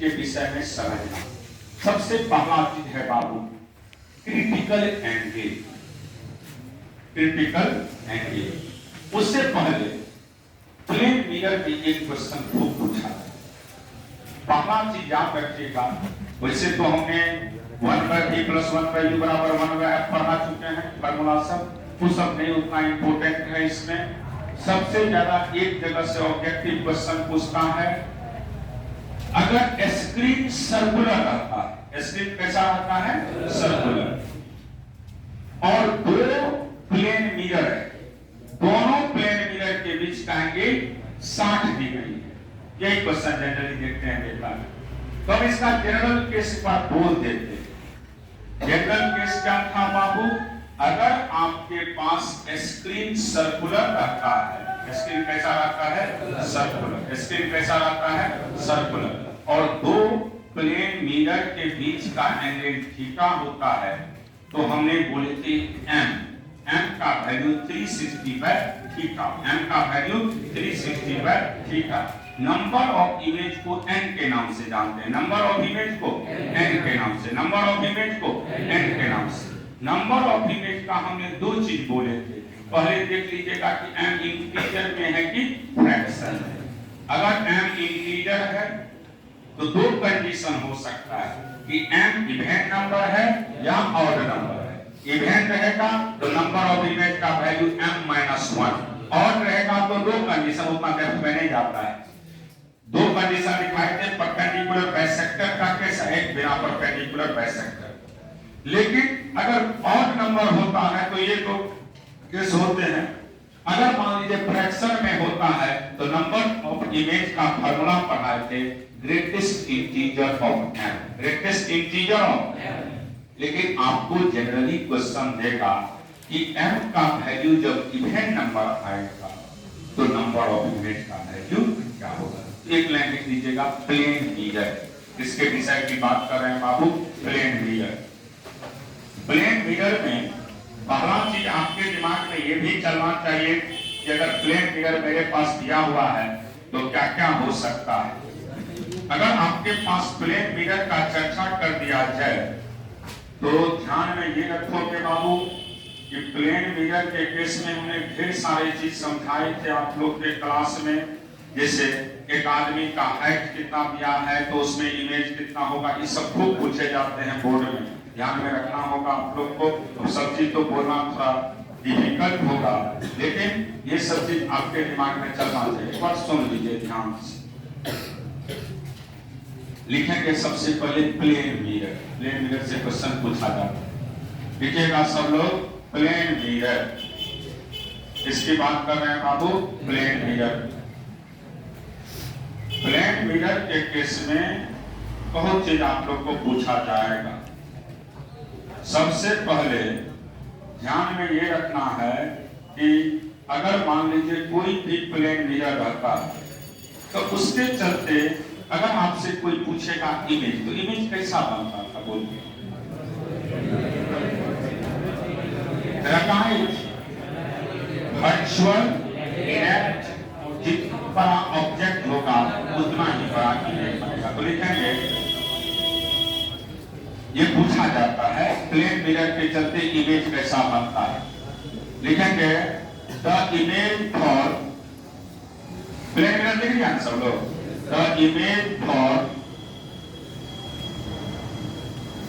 के विषय में समझना। सबसे पहला चीज है बाबू क्रिटिकल एंगल। Critical angle. उससे पहले प्लेन मिरर में एक क्वेश्चन खूब पूछा है, पहला चीज याद रखिएगा। वैसे तो हमने 1/v+1/u बराबर 1/f पढ़ा चुके हैं फॉर्मूला सब, वो सब नहीं उतना इंपॉर्टेंट है। इसमें सबसे ज्यादा एक जगह से ऑब्जेक्टिव क्वेश्चन पूछता है, अगर स्क्रीन सर्कुलर रहता है, स्क्रीन कैसा रहता है? सर्कुलर, और दो प्लेन मिरर है, दोनों प्लेन मिरर के बीच का एंगल 60 डिग्री है। यही क्वेश्चन जनरली देखते हैं बेटा। तो हम इसका जनरल केस पर बोल देते हैं। जनरल केस क्या था बाबू? अगर आपके पास स्क्रीन सर्कुलर रहता है, स्क्रीन कैसा रहता है? सर्कुलर। स्क्रीन कैसा रहता है? सर्कुलर, और दो प्लेन मिरर के बीच का एंगल थीटा होता है, तो हमने बोले थे m का वैल्यू 360/थीटा, m का वैल्यू 360/थीटा। नंबर ऑफ इमेज को n के नाम से जानते हैं, नंबर ऑफ इमेज को n के नाम से, नंबर ऑफ इमेज को n के नाम से। नंबर ऑफ इमेज का हमने दो चीज बोले थे। पहले देख लीजिएगा कि m इंटीजर में है कि फ्रैक्शन है। अगर m इंटीजर है तो दो कंडीशन हो सकता है कि m इवेंट नंबर है या ऑड नंबर है। इवेंट रहेगा तो नंबर ऑफ इमेज का वैल्यू m-1, ऑड रहेगा तो दो कंडीशन, उतना डेप्थ में नहीं जाता है। दो कंडीशन दिखाई थे, परपेंडिकुलर बाइसेक्टर का केस है, एक बिना परपेंडिकुलर बाइसेक्टर। लेकिन अगर ऑड नंबर होता है तो ये तो केस होते हैं। अगर मान लीजिए फ्रैक्शन में होता है तो नंबर ऑफ इमेज का फार्मूला पढ़ाए थे, greatest integer of m, greatest integer of m। लेकिन आपको जनरली क्वेश्चन देगा कि m का वैल्यू जब इवेंट नंबर आएगा तो नंबर ऑफ इमेज का वैल्यू क्या होगा? एक लाइन लिख लीजिएगा, प्लेन मिरर। इसके विषय की बात कर रहे हैं बाबू, प्लेन मिरर। प्लेन मिरर में पहला चीज आपके दिमाग में ये भी चलना चाहिए कि अगर प्लेन मिरर मेरे पास दिया हुआ है तो क्या क्या हो सकता है। अगर आपके पास प्लेन मिरर का चर्चा कर दिया जाए तो ध्यान में ये रखोगे बाबू कि प्लेन मिरर के केस में हमने ढेर सारे चीज समझाए थे आप लोग के क्लास में। जैसे एक आदमी का हाइट कितना दिया है तो उसमें इमेज कितना होगा, ये सब खूब पूछे जाते हैं बोर्ड में, ध्यान में रखना होगा आप लोग को। तो सब चीज तो बोलना थोड़ा डिफिकल्ट होगा, लेकिन ये सब चीज आपके दिमाग में चलना चाहिए। एक बार सुन लीजिए ध्यान से। लिखेंगे सबसे पहले प्लेन मिरर। प्लेन मिरर से क्वेश्चन पूछा जाता है, लिखिएगा सब लोग प्लेन मिरर। इसकी बात कर रहे हैं बाबू, प्लेन मिरर। प्लेन मिरर के केस में बहुत चीज आप लोग को पूछा जाएगा। सबसे पहले ध्यान में ये रखना है कि अगर मान लीजिए कोई भी प्लेन मिरर रहता है तो उसके चलते अगर आपसे कोई पूछेगा इमेज, तो इमेज कैसा बनता था बोलिए? वर्चुअल इनएक्ट, जितना बड़ा ऑब्जेक्ट होगा उतना ही बड़ा इमेज बनेगा। तो लिखेंगे, ये पूछा जाता है प्लेन मिरर के चलते इमेज कैसा बनता है। लिखेंगे the image for, plain mirror लिख लिया ना सब लोग? The image for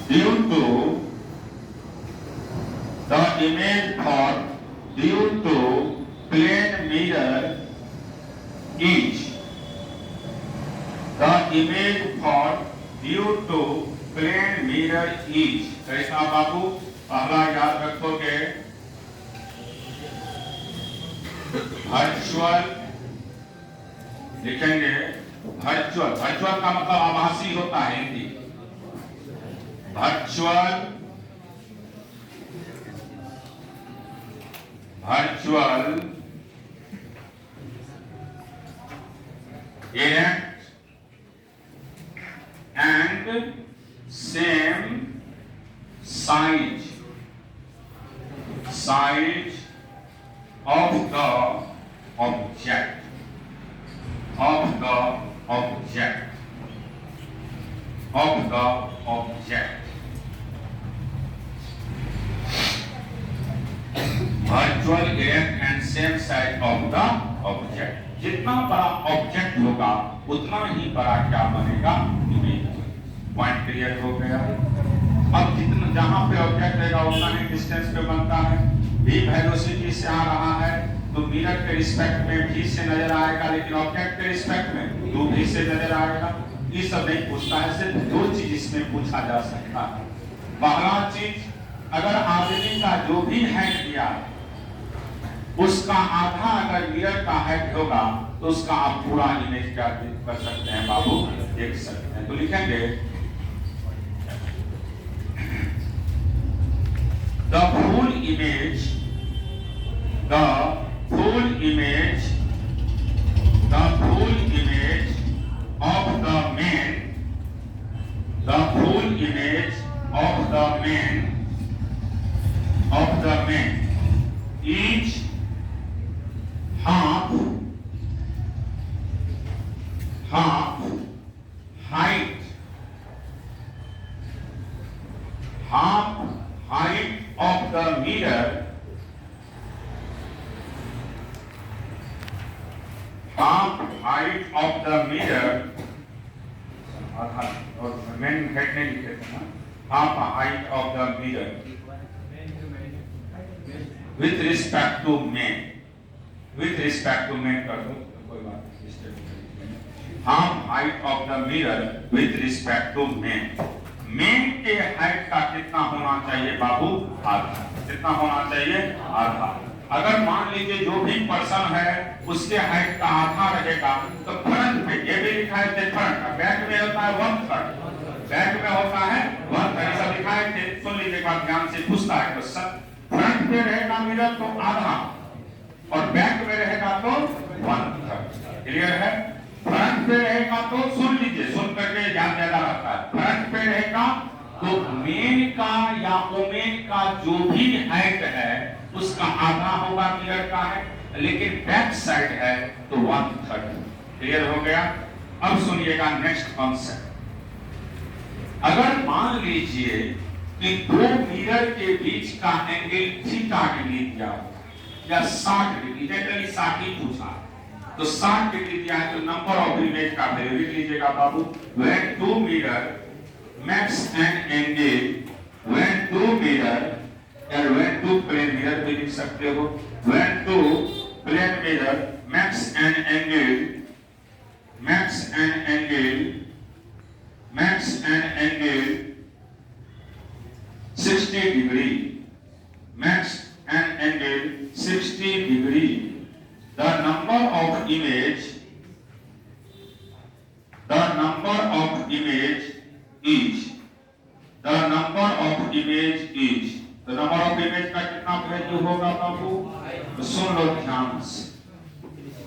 due to, the image for due to plane mirror is, the image for due to plane mirror is। कैसा बाबू? पहला याद रखोगे वर्चुअल, लिखेंगे वर्चुअल। वर्चुअल का मतलब आभासी होता है Hindi. Virtual, virtual and same size of the object, of the object. Virtual act and same side of the object. जितना बड़ा ऑब्जेक्ट होगा उतना ही बड़ा क्या बनेगा, इमेज। पॉइंट क्लियर हो गया। अब जितना जहां पे ऑब्जेक्ट रहेगा उतना ही डिस्टेंस पे बनता है। v वेलोसिटी से आ रहा है तो मिरर के रिस्पेक्ट में v से नजर आएगा, लेकिन ऑब्जेक्ट के रिस्पेक्ट में 2v से नजर आएगा। ये सब नहीं पूछता है, सिर्फ दो चीज इसमें पूछा जा सकता है। पहला चीज, अगर आदमी का जो भी हाइट दिया है उसका आधा अगर मिरर का हाइट होगा तो उसका आप पूरा इमेज क्या कर सकते हैं बाबू, देख सकते हैं। तो लिखेंगे the full image of the man each half height of the mirror, half height of the mirror, और मेन हेड नहीं लिखे थे ना, half height of the mirror with respect to man कर दो, कोई बात नहीं। half height of the mirror with respect to man के हाइट का कितना होना चाहिए बाबू, आधा। कितना होना चाहिए, आधा। अगर मान लीजिए जो भी पर्सन है उसके हाइट का आधा रहेगा तो फ्रंट पे ये भी लिखा है फ्रंट का, बैक में होता है 1/3, बैक में होता है 1/3, सब लिखा है। सुन लीजिए बात ध्यान से, पूछता है क्वेश्चन, फ्रंट पे रहेगा मिरर तो आधा और बैक में रहेगा तो 1/3। क्लियर है? फ्रंट पे रहेगा तो सुन लीजिए, सुन करके ध्यान ज्यादा रहता है। फ्रंट पे रहेगा तो मेन का या ओमेन का जो भी हाइट है उसका आधा होगा मिरर का है, लेकिन बैक साइड है तो 1/3। क्लियर हो गया? अब सुनिएगा नेक्स्ट कॉन्सेप्ट। अगर मान लीजिए कि दो मिरर के बीच का एंगल थीटा डिग्री दिया या 60 डिग्री, जनरली 60 ही पूछा तो 60 डिग्री दिया है तो नंबर ऑफ इमेज का वैल्यू लिख लीजिएगा बाबू। when two mirror makes an angle, when two mirror या when two plane mirror भी लिख सकते हो, when two plane mirror makes an angle 60 degree, makes an angle 60 degree, the number of image का कितना वैल्यू होगा बाबू? तो सुन लो ध्यान से।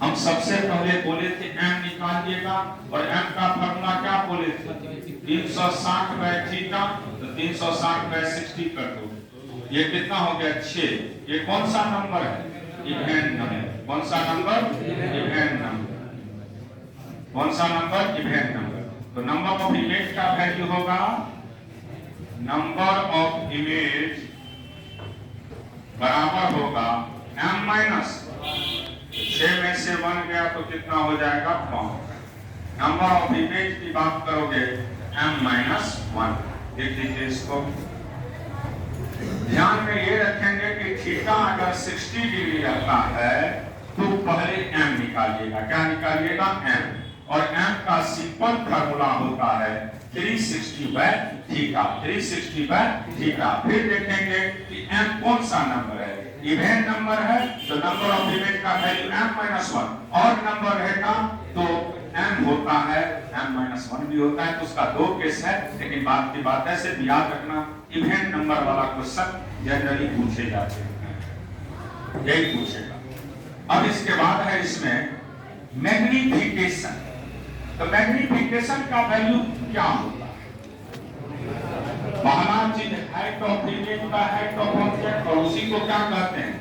हम सबसे पहले बोले थे m निकालिएगा और m का फॉर्मूला क्या बोले थे? 360/थीटा, तो 360/60 कर दो। ये कितना हो गया? 6। ये कौन सा नंबर है? Event number. कौन सा नंबर? Event number. कौन सा नंबर? Event number. तो नंबर ऑफ इमेज का वैल्यू होगा, नंबर ऑफ इमेज बराबर होगा m माइनस 6 में से 1 गया तो कितना हो जाएगा? 5। नंबर ऑफ इमेज की बात करोगे m-1। देख लीजिए इसको, ध्यान में ये रखेंगे कि थीटा अगर 60 डिग्री रहता है तो पहले m निकालिएगा। क्या निकालिएगा? m। और m का सिंपल फार्मूला होता है 360/थीटा। 360/थीटा। फिर देखेंगे कि m कौन सा नंबर है? इवेंट नंबर है तो नंबर ऑफ इवेंट का वैल्यू m-1, और नंबर रहेगा तो m होता है, m-1 भी होता है, तो उसका 2 केस है। लेकिन बात की बात है, सिर्फ याद रखना इवेंट नंबर वाला क्वेश्चन जनरली पूछे जाते हैं, यही पूछेगा। अब इसके बाद है इसमें मैग्निफिकेशन। तो मैग्निफिकेशन का वैल्यू क्या होता है? पहला चीज हाइट ऑफ इमेज का हाइट ऑफ ऑब्जेक्ट, और उसी को क्या कहते हैं?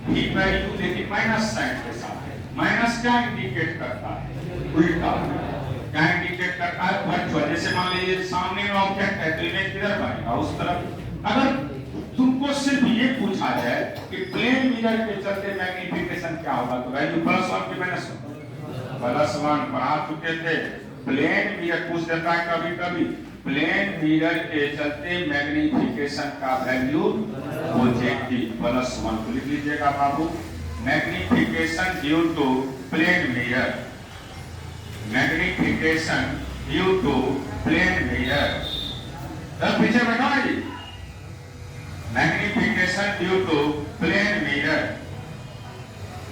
v वैल्यू, लेकिन माइनस साइन के साथ। माइनस क्या इंडिकेट करता है? उल्टा। क्या इंडिकेट करता है वर्चुअल। जैसे मान लीजिए सामने में ऑब्जेक्ट है तो इमेज किधर बनेगा, उस तरफ। अगर तुमको सिर्फ ये पूछा जाए कि प्लेन मिरर के चलते मैग्नीफिकेशन क्या होगा, तो वैल्यू +1 की -1 पढ़ा चुके थे। प्लेन मिरर पूछ देता है कभी कभी, प्लेन मिरर के चलते मैग्नीफिकेशन का वैल्यू हो जाएगी +1। तो लिख लीजिएगा बाबू, magnification due to plane mirror, magnification due to plane mirror. तब पीछे बैठा है जी, magnification due to plane mirror,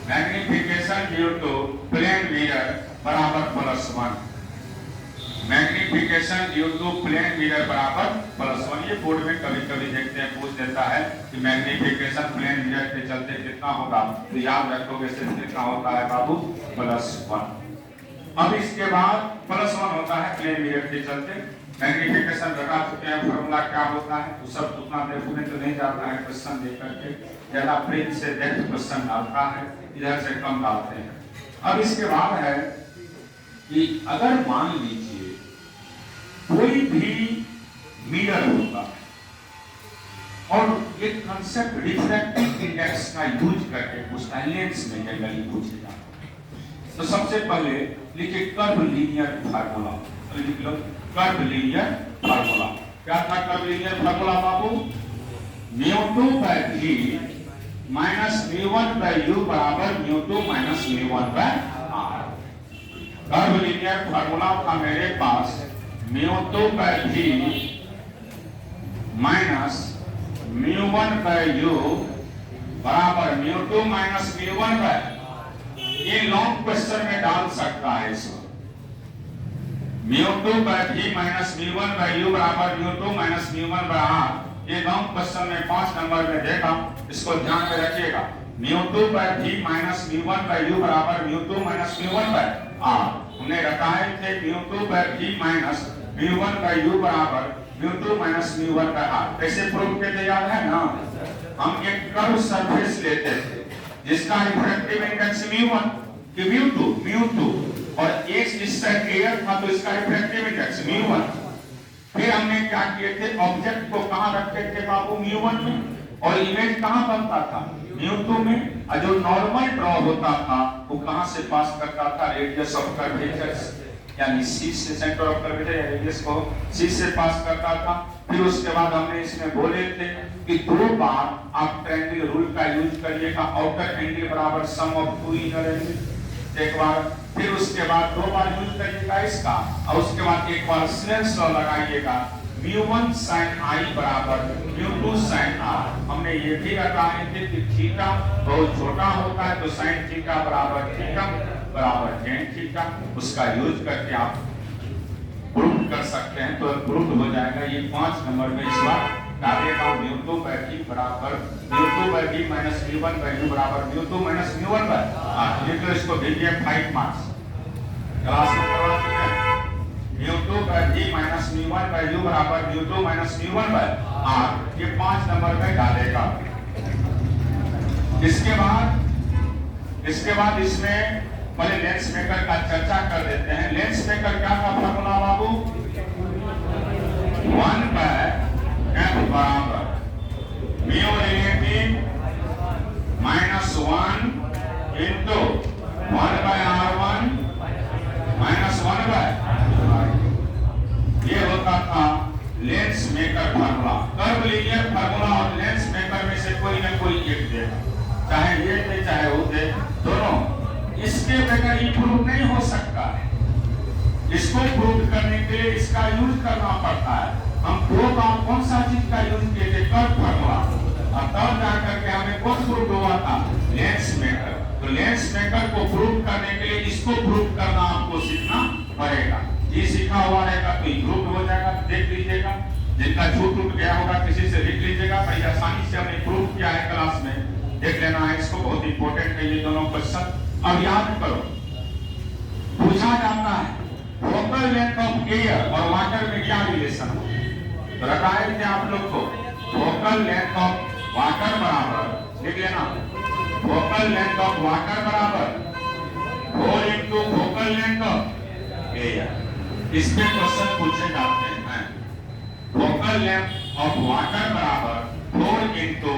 magnification due to plane mirror बराबर +1, magnification due to plane mirror बराबर +1। ये बोर्ड में कभी कभी देखते हैं, पूछ देता है कि मैग्नीफिकेशन प्लेन मिरर के चलते कितना होगा, तो याद रखोगे सिर्फ कितना होता है बाबू, +1। अब इसके बाद +1 होता है प्लेन मिरर के चलते। मैग्नीफिकेशन लगा चुके हैं, फार्मूला क्या होता है तो सब उतना देखने तो नहीं जाता है, क्वेश्चन देख करके ज्यादा प्रिंट से देख क्वेश्चन डालता है, इधर से कम डालते हैं। अब इसके बाद है कि अगर मान लीजिए कोई भी मिरर होता है और एक कंसेप्ट रिफ्रैक्टिव इंडेक्स का यूज करके उसका लेंस में जनरली पूछेगा, तो सबसे पहले लिखिए कर्व लीनियर फार्मूला। लिख लो कर्व लीनियर फार्मूला। क्या था कर्व लीनियर फार्मूला बाबू, μ2/v माइनस μ1/u बराबर μ2 minus μ1/r। Curve linear formula था मेरे पास μ2/v माइनस μ1/u बराबर μ2 माइनस μ1/r। ये लॉन्ग क्वेश्चन में डाल सकता है इसको, μ2/v माइनस μ1/u बराबर μ2 माइनस μ1/r। ये लॉन्ग क्वेश्चन में 5 नंबर में देगा, इसको ध्यान में रखिएगा। μ2/v माइनस μ1/u बराबर μ2 माइनस μ1/r। हमने रखा है कि μ2/v माइनस μ1/u बराबर μ2 माइनस μ1/r। कैसे प्रूव किया याद है ना, हम एक कर्व सरफेस लेते थे जिसका रिफ्रैक्टिव इंडेक्स μ1 कि μ2 और एक इसका एयर था तो इसका रिफ्रैक्टिव इंडेक्स μ1। फिर हमने क्या किए थे, ऑब्जेक्ट को कहां रखते थे बाबू, μ1 में, और इमेज कहां बनता था, μ2 में। और जो नॉर्मल ड्रॉ होता था वो कहां से पास करता था, रेडियस ऑफ कर्वेचर यानी सी से, सेंटर ऑफ कर्वेचर या रेडियस को सी से पास करता था। फिर उसके बाद हमने इसमें बोले थे कि 2 बार आप ट्रायंगल रूल का यूज करिएगा, आउटर एंगल बराबर सम ऑफ 2 इनर एंगल एक बार, फिर उसके बाद 2 बार यूज करिएगा इसका, और उसके बाद एक बार स्नेल्स लॉ लगाइएगा, μ1 sin i बराबर μ2 sin r। हमने ये भी बताया थे कि थीटा बहुत छोटा होता है तो sin थीटा बराबर थीटा बराबर tan थीटा, उसका यूज करके आप प्रूफ कर सकते हैं, तो प्रूफ हो जाएगा। ये 5 नंबर में इस बार डालेगा μ2/v बराबर μ2/v माइनस μ1/u बराबर μ2 माइनस μ1/r। लिख लो इसको, भेजिए 5 मार्क्स क्लास में करवा चुके हैं। μ2/v माइनस μ1/u बराबर μ2 माइनस μ1/r। ये 5 नंबर में डालेगा। इसके बाद इसमें पहले लेंस मेकर का चर्चा कर देते हैं। लेंस मेकर क्या था फार्मूला बाबू, 1/f बराबर mu relative minus 1 into 1/r1 minus 1/r। ये होता था lens maker formula. Curve linear formula और लेंस मेकर में से कोई ना कोई एक दे, चाहे ये दे चाहे वो दे, दोनों। इसके बगैर ये प्रूव नहीं हो सकता है, इसको प्रूव करने के लिए इसका यूज करना पड़ता है। हम 2 बार कौन सा चीज का यूज किए थे, कर्व फार्मूला, और तब जाकर के हमें कौन प्रूव हुआ था, लेंस मेकर। तो लेंस मेकर को प्रूव करने के लिए इसको प्रूव करना आपको सीखना पड़ेगा। ये सीखा हुआ रहेगा तो प्रूव हो जाएगा। देख लीजिएगा, जिनका छूट टूट गया होगा किसी से लिख लीजिएगा, भाई आसानी से हमने प्रूव किया है, क्लास में देख लेना है इसको, बहुत इंपॉर्टेंट है ये दोनों क्वेश्चन। अब याद करो, पूछा जाता है फोकल लेंथ ऑफ एयर और वाटर में क्या रिलेशन हो, तो बताया थे आप लोग को, फोकल लेंथ ऑफ वाटर बराबर, लिख लेना, फोकल लेंथ ऑफ वाटर बराबर 4 into focal length of air. इस पे क्वेश्चन पूछे जाते हैं। फोकल लेंथ ऑफ वाटर बराबर 4 इंटू